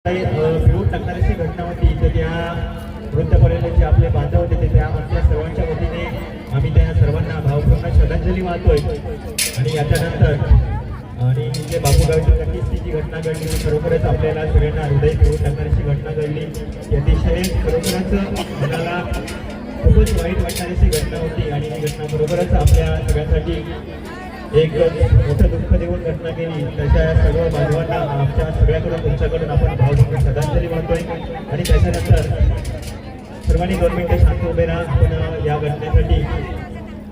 फिरवून टाकणारी घटना होती. तर त्या वृत्तपत्राचे जे आपले बांधव होते त्या आमच्या सर्वांच्या वतीने आम्ही त्या सर्वांना भावपूर्ण श्रद्धांजली वाहतोय. आणि याच्यानंतर आणि जे बापूगावची नक्कीच जी घटना घडली ती खरोखरच आपल्याला सगळ्यांना हृदय फिरवून टाकणारी घटना घडली. ती अतिशय खरोखरच मनाला खूपच वाईट वाटणारी घटना होती. आणि ही घटना खरोखरच आपल्या सगळ्यांसाठी एक मोठं दुःख देऊन घटना केली. तशा सर्व बांधवांना आमच्या सगळ्याकडून तुमच्याकडून आपण भावपूर्ण श्रद्धांजली वाहतोय. आणि त्याच्यानंतर सर्वांनी 2 मिनिटं शांत उभे राहा. आपण या घटनेसाठी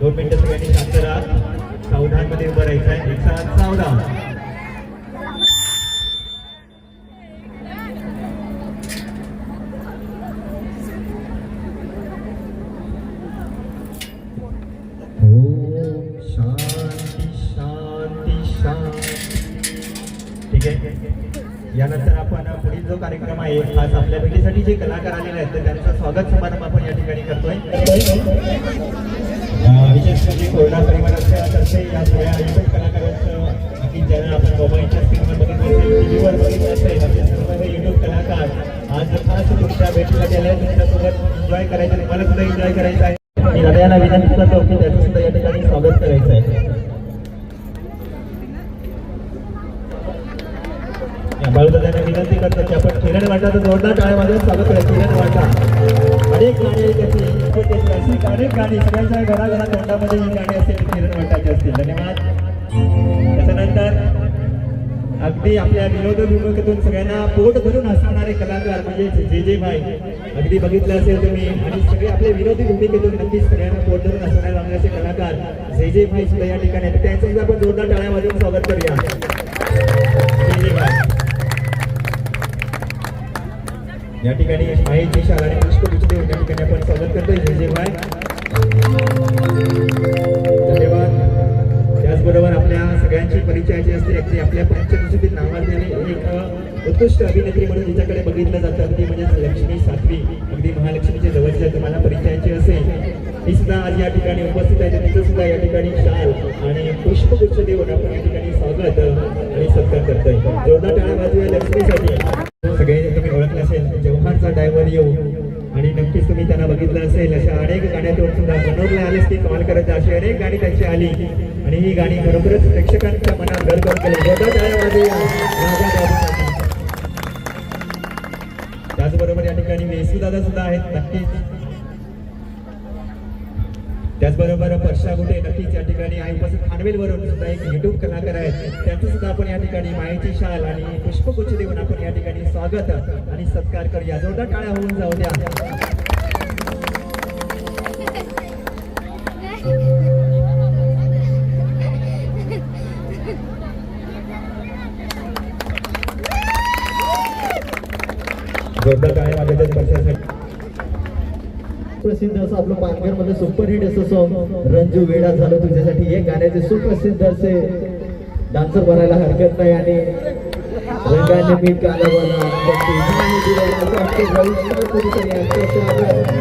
2 मिनिटं सगळ्यांनी शांत राहा. सावधानमध्ये उभं राहायचं आहे. एक साथ सावधान. ठीक आहे. यानंतर आपण पुढील जो कार्यक्रम आहे खास आपल्या भेटीसाठी जे कलाकार आलेले आहेत तर त्यांचं स्वागत समारंभ आपण या ठिकाणी करतोय. विशेष म्हणजे कोरोना परिवाराच्या तर्फे या सगळ्या युट्यूब कलाकारांचं की ज्यांना आपण मोबाईलच्या स्क्रीनवर बघितलं असेल, टीव्हीवर बघितलं असेल, असे सर्व युट्यूब कलाकार आज खास तुमच्या भेटीसाठी आले. तुमच्यासोबत एन्जॉय करायचं, तुम्हाला सुद्धा एन्जॉय करायचं आहे. मी हृदयाला विनंती करतो की त्याचं सुद्धा या ठिकाणी स्वागत करायचं आहे. बाळूदादांना विनंती करतो की आपण किरण वाटाचं जोरदार टाळ्यामध्ये स्वागत करायचं. किरण वाटा अनेक गाणी अनेक गाणी सगळ्यांच्या घराघरात तोंडामध्ये ही गाणी असतील किरण वाटाची असतील. धन्यवाद. त्याच्यानंतर अगदी आपल्या विनोद भूमिकेतून सगळ्यांना पोट भरून हसवणारे कलाकार म्हणजे जे जे भाई अगदी बघितलं असेल तुम्ही. आणि सगळे आपल्या विनोदी भूमिकेतून नक्कीच सगळ्यांना पोट धरून हसवणारे लागणारे कलाकार जे जे भाई सुद्धा या ठिकाणी त्यांचं सुद्धा आपण जोरदार टाळ्यामधून स्वागत करूया. जे जे भाई या ठिकाणी माहिती शाळा आणि पुष्पगुच्छ देऊन या ठिकाणी आपण स्वागत करतोय. जे जे भाई धन्यवाद. त्याचबरोबर आपल्या सगळ्यांची परिचयाची असते. अगदी आपल्या पंचकृषीतील नावाजलेली एक उत्कृष्ट अभिनेत्री म्हणून जिच्याकडे बघितलं जातं अगदी म्हणजे लक्ष्मी सातवी अगदी महालक्ष्मीच्या जवळच्या तुम्हाला परिचयाची असेल ही सुद्धा आज या ठिकाणी उपस्थित आहे. तिचं सुद्धा या ठिकाणी शाल आणि पुष्पगुच्छ देऊन आपण या ठिकाणी स्वागत आणि सत्कार करतोय. जोरदार टाळ्या वाजवूया लक्ष्मीसाठी. सगळे तुम्ही ओळखलं असेल जव्हारचा ड्रायव्हर येऊ आणि नक्कीच तुम्ही त्यांना बघितलं असेल. अशा अनेक गाण्यातून सुद्धा मनोरला आलेच की कमाल करत अशी अनेक गाणी त्यांची आली आणि ही गाणी खरोखरच प्रेक्षकांच्या मनात घर करून गेली. जोरदार टाळ्या वाजवूया. त्याचबरोबर या ठिकाणी वेसूदादा सुद्धा आहेत नक्कीच. त्याचबरोबर परशा गुटे नक्कीच या ठिकाणी आहे उपस्थित. खानवेलवरून सुद्धा एक युट्यूब कलाकार आहेत त्यांचं सुद्धा आपण या ठिकाणी माहिती शाल आणि पुष्पगुच्छ देऊन आपण या ठिकाणी स्वागत आणि सत्कार करूया. जोरदार टाळ्या होऊन जाऊ द्या. जोरदार टाळ्या वाजवतात परशासाठी. प्रसिद्ध असं आपलं पालघरमध्ये सुपरहिट असं सॉन्ग रंजू वेडा झालं तुझ्यासाठी हे गाण्याचे सुप्रसिद्ध असे डान्सर बनायला हरकत नाही. आणि रंगाने मी कालावाला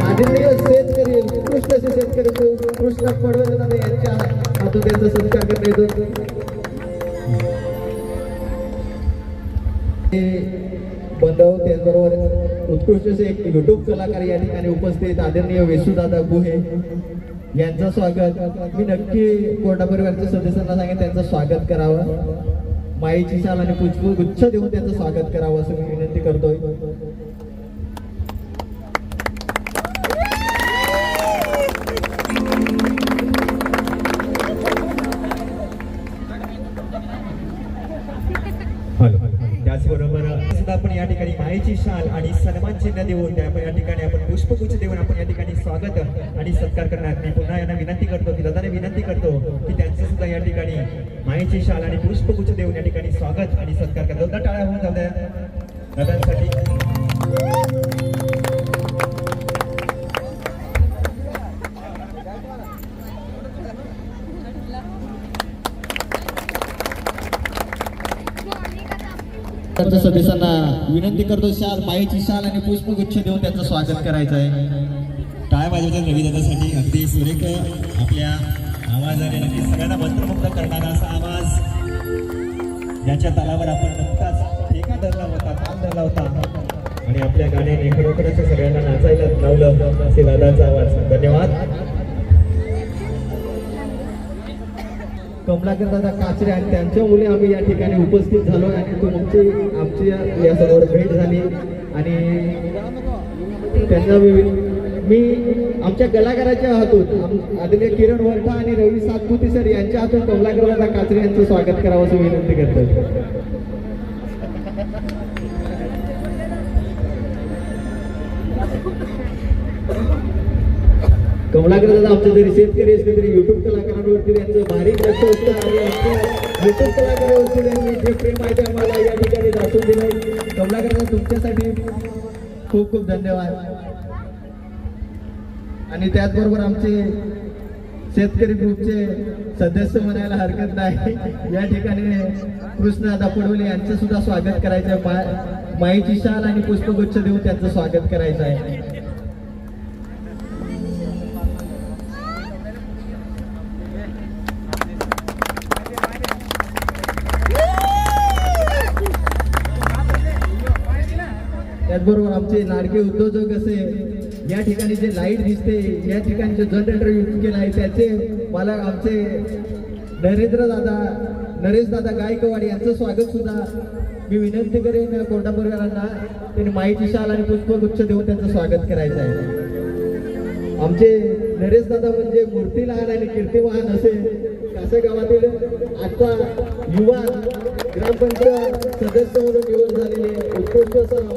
आदित्य शेतकरी उत्कृष्ट असे शेतकरी कृष्ण पडवले यांच्या हातून त्यांचा सत्कार करण्यात येतो. बंधव त्याचबरोबर उत्कृष्ट असे एक युट्यूब कलाकार या ठिकाणी उपस्थित आदरणीय वेसूदादा गुहे यांचं स्वागत. मी नक्की कोर्टा परिवारच्या सदस्यांना सांगेन त्यांचं स्वागत करावं. माईची शाल आणि पुष्पगुच्छ देऊन त्यांचं स्वागत करावं असं मी विनंती करतोय. त्याचबरोबर सुद्धा आपण या ठिकाणी मायेची शाल आणि सन्मान चिन्ह देऊन आपण या ठिकाणी आपण पुष्पगुच्छ देऊन आपण या ठिकाणी स्वागत आणि सत्कार करणार. मी पुन्हा यांना विनंती करतो की दादाने विनंती करतो की त्यांचं सुद्धा या ठिकाणी मायेची शाल आणि पुष्पगुच्छ देऊन या ठिकाणी स्वागत आणि सत्कार करतात. दोनदा टाळ्या होऊन जाऊ द्या दादांसाठी. सदस्यांना विनंती करतो शाल माईची शाल आणि पुष्पगुच्छ देऊन त्यांचं स्वागत करायचं आहे. टाळ्या वाजवतात रविदादासाठी. अगदी सुरेख आपल्या आवाजाने नक्की सगळ्यांना मंत्रमुग्ध करणारा असा आवाज ज्याच्या तालावर आपण नुकताच ताल धरला होता आणि आपल्या गाण्याने खरोखरच सगळ्यांना नाचायला लावलं असे दादाचा आवाज. धन्यवाद. कमलाकर दादा काचरे आणि त्यांच्या मुले आम्ही या ठिकाणी उपस्थित झालो आणि आमची या सर्व भेट झाली आणि त्यांना मी आमच्या कलाकाराच्या हातून आदरणीय किरण वरठा आणि रवी सातपुते सर यांच्या हातून कमलाकर दादा काचरे यांचं स्वागत करावं असं विनंती करतो. कमलाकर दादा आमचे जरी शेतकरी असले तरी युट्यूब कलाकारांवरती यांचं बारीक लक्ष असतं आणि आमच्या युट्यूब कलाकारावरती त्यांनी जे प्रेम आहे ते आम्हाला या ठिकाणी दाखवून दिलं. कमलाकर दादा तुमच्यासाठी खूप खूप धन्यवाद. आणि त्याचबरोबर आमचे शेतकरी ग्रुपचे सदस्य म्हणायला हरकत नाही, या ठिकाणी कृष्णदादा पडवले यांचं सुद्धा स्वागत करायचं आहे. माईची शाल आणि पुष्पगुच्छ देऊन त्यांचं स्वागत करायचं आहे. त्याचबरोबर आमचे लाडके उद्योजक असे या ठिकाणी जे लाईट दिसते या ठिकाणी जे जनरेटर यूज केला आहे त्याचे मला आमचे नरेश दादा गायकवाड यांचं स्वागत सुद्धा मी विनंती करेन कोंडा परिवारांना त्यांनी माहिती शाल आणि पुष्पगुच्छ देऊन त्यांचं स्वागत करायचं आहे. आमचे नरेश दादा म्हणजे मूर्ती लहान आणि कीर्तिवान असे कासे गावातील आता युवा ग्रामपंचायत सदस्य म्हणून निवड झालेले उत्कृष्ट असं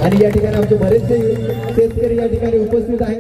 आणि या ठिकाणी आमचे बरेचसे शेतकरी या ठिकाणी उपस्थित आहेत.